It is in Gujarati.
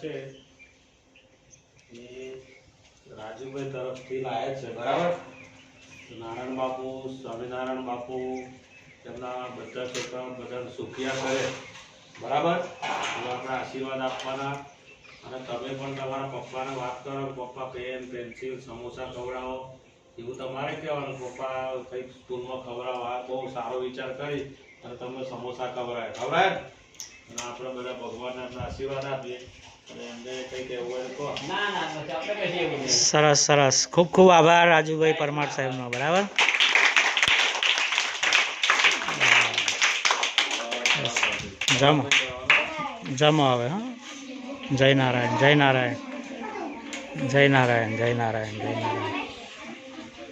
છે એ રાજુભાઈ તરફથી લાયા છે, બરાબર? નારાયણ બાપુ, સ્વામિનારાયણ બાપુ તેમના બધા છોકરાઓ બધાને સુખિયા કરે, બરાબર? એટલે આપણે આશીર્વાદ આપવાના. અને તમે પણ તમારા પપ્પાને વાત કરો, પપ્પા પેન, પેન્સિલ, સમોસા ખવડાવો, એવું તમારે કહેવાનું. પપ્પા કંઈક સ્કૂલમાં ખવડાવો. આ બહુ સારો વિચાર કરી અને તમે સમોસા ખવડાય. અને આપણે બધા ભગવાનને આપણે આશીર્વાદ આપીએ. અને એમને કંઈ કહેવું હોય તો સરસ સરસ, ખૂબ ખૂબ આભાર રાજુભાઈ પરમાર સાહેબનો, બરાબર? જમો જમો હવે. હા, જય નારાયણ, જય નારાયણ, જય નારાયણ, જય નારાયણ, જય નારાયણ.